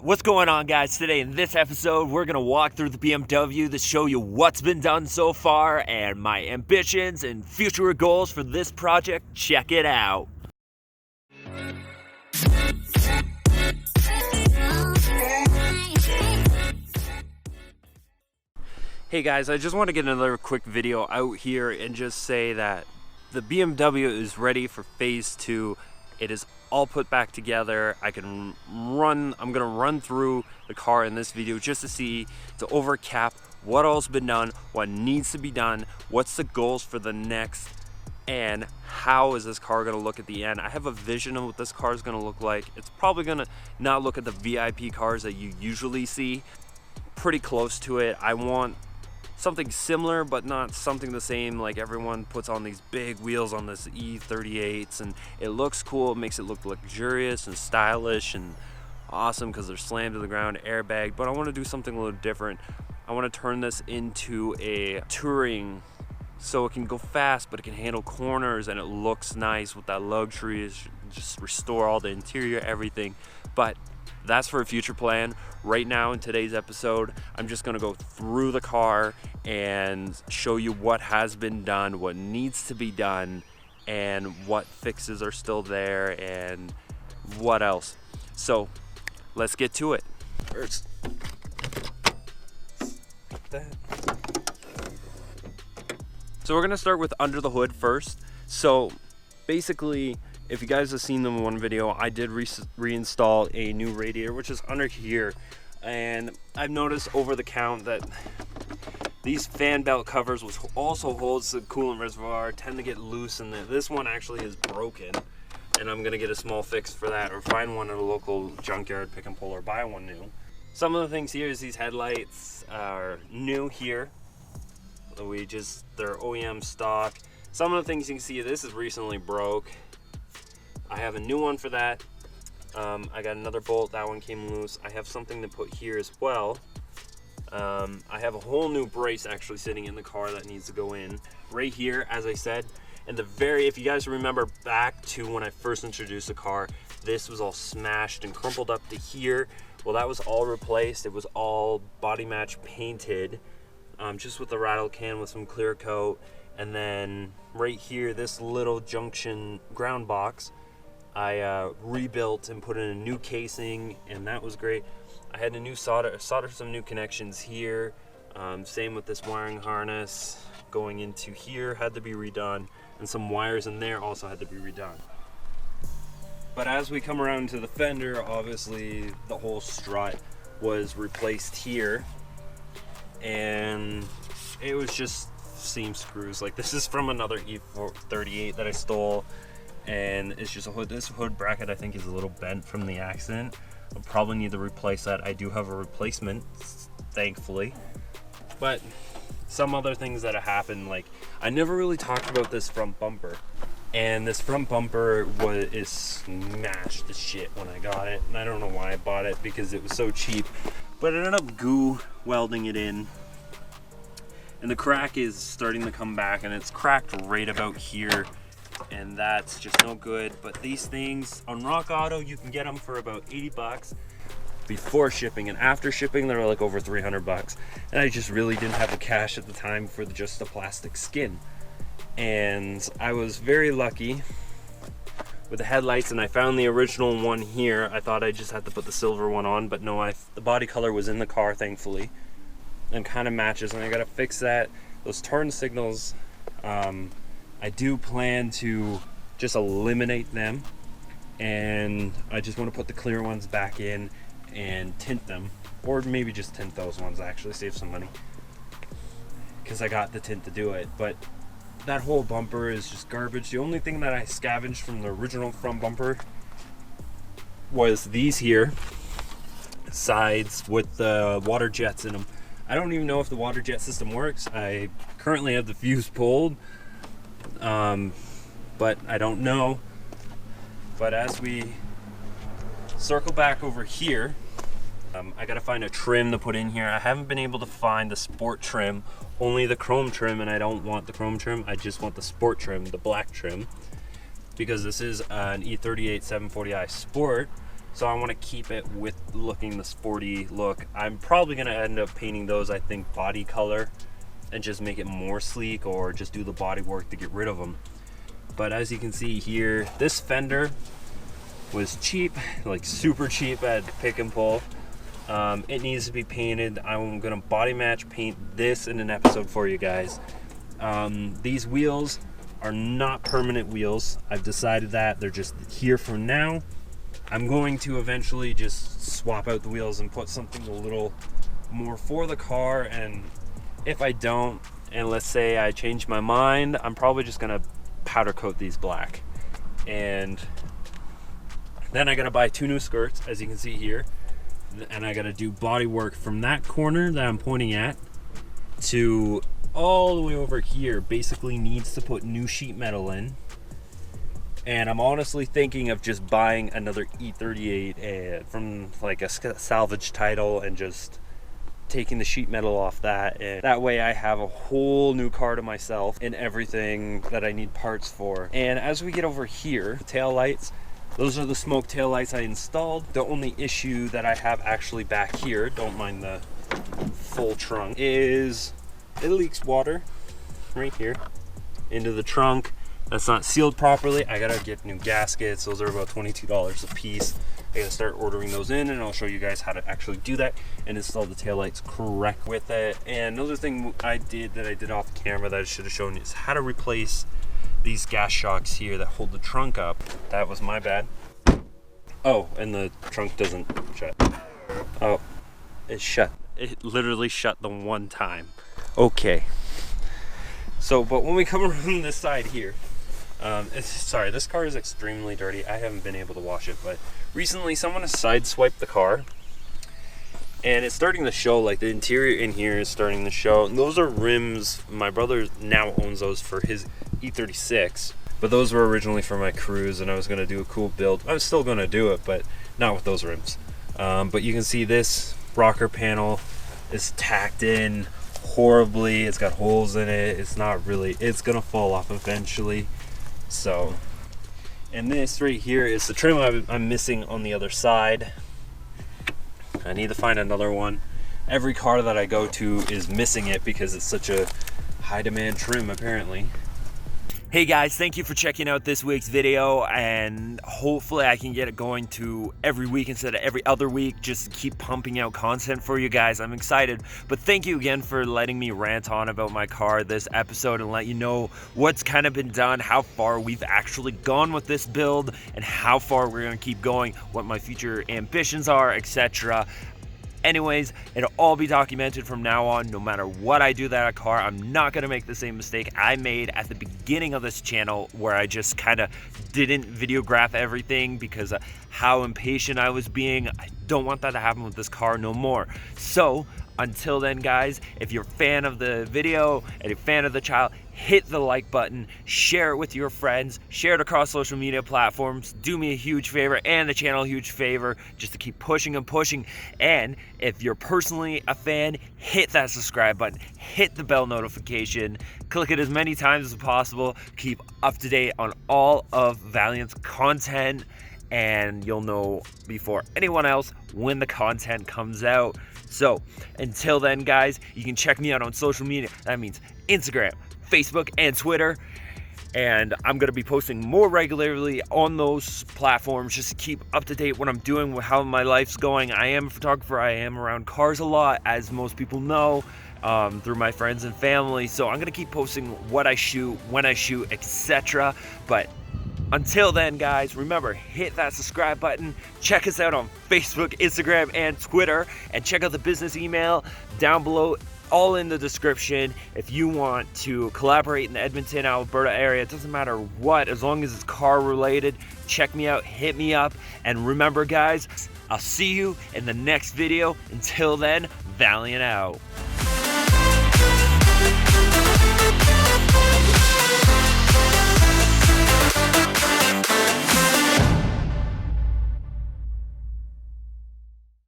What's going on, guys? Today in this episode we're gonna walk through the BMW to show you what's been done so far and my ambitions and future goals for this project. Check it out. Hey guys, I just want to get another quick video out here and just say that the BMW is ready for phase 2. It is all put back together. I'm gonna run through the car in this video just to see, to overcap what all's been done, what needs to be done, what's the goals for the next, and how is this car gonna look at the end. I have a vision of what this car is gonna look like. It's probably gonna not look at the VIP cars that you usually see. Pretty close to it. I want something similar but not something the same. Like everyone puts on these big wheels on this E38s and it looks cool, it makes it look luxurious and stylish and awesome because they're slammed to the ground, airbag. But I want to do something a little different. I want to turn this into a touring, so it can go fast but it can handle corners and it looks nice with that luxury. Just restore all the interior, everything. But that's for a future plan. Right now in today's episode, I'm just gonna go through the car and show you what has been done, what needs to be done, and what fixes are still there and what else. So let's get to it. First, so we're gonna start with under the hood first. So basically, if you guys have seen the one video, I did reinstall a new radiator, which is under here. And I've noticed over the count that these fan belt covers, which also holds the coolant reservoir, tend to get loose, and this one actually is broken. And I'm gonna get a small fix for that, or find one at a local junkyard, pick and pull, or buy one new. Some of the things here is these headlights are new here. They're OEM stock. Some of the things you can see, this is recently broke. I have a new one for that. I got another bolt, that one came loose. I have something to put here as well. I have a whole new brace actually sitting in the car that needs to go in. Right here, as I said, and if you guys remember back to when I first introduced the car, this was all smashed and crumpled up to here. Well, that was all replaced. It was all body match painted, just with the rattle can with some clear coat. And then right here, this little junction ground box, I rebuilt and put in a new casing, and that was great. I had a new solder some new connections here. Same with this wiring harness going into here, had to be redone, and some wires in there also had to be redone. But as we come around to the fender, obviously the whole strut was replaced here, and it was just seam screws. Like, this is from another E38 that I stole, and it's just a hood. This hood bracket I think is a little bent from the accident. I'll probably need to replace that. I do have a replacement, thankfully. But some other things that have happened, like, I never really talked about this front bumper, and this front bumper is smashed to shit when I got it, and I don't know why I bought it because it was so cheap, but I ended up goo welding it in, and the crack is starting to come back, and it's cracked right about here, and that's just no good. But these things on Rock Auto, you can get them for about 80 bucks before shipping, and after shipping they're like over 300 bucks, and I just really didn't have the cash at the time for just the plastic skin. And I was very lucky with the headlights, and I found the original one here. I thought I just had to put the silver one on, but no, the body color was in the car, thankfully, and kind of matches, and I gotta fix that. Those turn signals, I do plan to just eliminate them, and I just want to put the clear ones back in and tint them, or maybe just tint those ones, actually save some money because I got the tint to do it. But that whole bumper is just garbage. The only thing that I scavenged from the original front bumper was these here sides with the water jets in them. I don't even know if the water jet system works. I currently have the fuse pulled, but I don't know. But as we circle back over here, I gotta find a trim to put in here. I haven't been able to find the sport trim, only the chrome trim, and I don't want the chrome trim. I just want the sport trim, the black trim, because this is an E38 740i Sport. So I want to keep it with looking the sporty look. I'm probably going to end up painting those, I think, body color and just make it more sleek, or just do the body work to get rid of them. But as you can see here, this fender was cheap, like super cheap at pick and pull. It needs to be painted. I'm gonna body match paint this in an episode for you guys. These wheels are not permanent wheels. I've decided that they're just here for now. I'm going to eventually just swap out the wheels and put something a little more for the car. And if I don't, and let's say I change my mind, I'm probably just gonna powder coat these black. And then I gotta buy 2 new skirts, as you can see here. And I gotta do body work from that corner that I'm pointing at to all the way over here. Basically needs to put new sheet metal in. And I'm honestly thinking of just buying another E38 from like a salvage title and just taking the sheet metal off that, and that way I have a whole new car to myself and everything that I need parts for. And as we get over here, tail lights, those are the smoke tail lights I installed. The only issue that I have actually back here, don't mind the full trunk, is it leaks water right here into the trunk. That's not sealed properly. I gotta get new gaskets. Those are about $22 a piece. I gotta start ordering those in, and I'll show you guys how to actually do that and install the taillights correct with it. And another thing I did off camera that I should have shown you is how to replace these gas shocks here that hold the trunk up. That was my bad. Oh, and the trunk doesn't shut. Oh, it shut. It literally shut the one time. Okay. So, but when we come around this side here, sorry, this car is extremely dirty. I haven't been able to wash it, but recently someone has sideswiped the car, and it's starting to show. Like the interior in here is starting to show. And those are rims. My brother now owns those for his E36, but those were originally for my Cruise, and I was gonna do a cool build. I was still gonna do it, but not with those rims. But you can see this rocker panel is tacked in horribly. It's got holes in it. It's not really, it's gonna fall off eventually. So, and this right here is the trim I'm missing on the other side. I need to find another one. Every car that I go to is missing it because it's such a high demand trim apparently. Hey guys, thank you for checking out this week's video, and hopefully I can get it going to every week instead of every other week, just to keep pumping out content for you guys. I'm excited, but thank you again for letting me rant on about my car this episode and let you know what's kind of been done, how far we've actually gone with this build, and how far we're going to keep going, what my future ambitions are, etc. Anyways, it'll all be documented from now on. No matter what I do to that car, I'm not going to make the same mistake I made at the beginning of this channel, where I just kind of didn't videograph everything because of how impatient I was being. I don't want that to happen with this car no more. So until then, guys, if you're a fan of the video and you're a fan of the channel, hit the like button, share it with your friends, share it across social media platforms. Do me a huge favor and the channel a huge favor, just to keep pushing and pushing. And if you're personally a fan, hit that subscribe button, hit the bell notification, click it as many times as possible. Keep up to date on all of Valiant's content, and you'll know before anyone else when the content comes out. So until then, guys, you can check me out on social media. That means Instagram, Facebook, and Twitter. And I'm going to be posting more regularly on those platforms just to keep up to date what I'm doing, with how my life's going. I am a photographer. I am around cars a lot, as most people know, through my friends and family. So I'm going to keep posting what I shoot, when I shoot, etc. But until then, guys, remember, hit that subscribe button. Check us out on Facebook, Instagram, and Twitter. And check out the business email down below, all in the description. If you want to collaborate in the Edmonton, Alberta area, it doesn't matter what, as long as it's car related, check me out, hit me up. And remember, guys, I'll see you in the next video. Until then, Valiant out.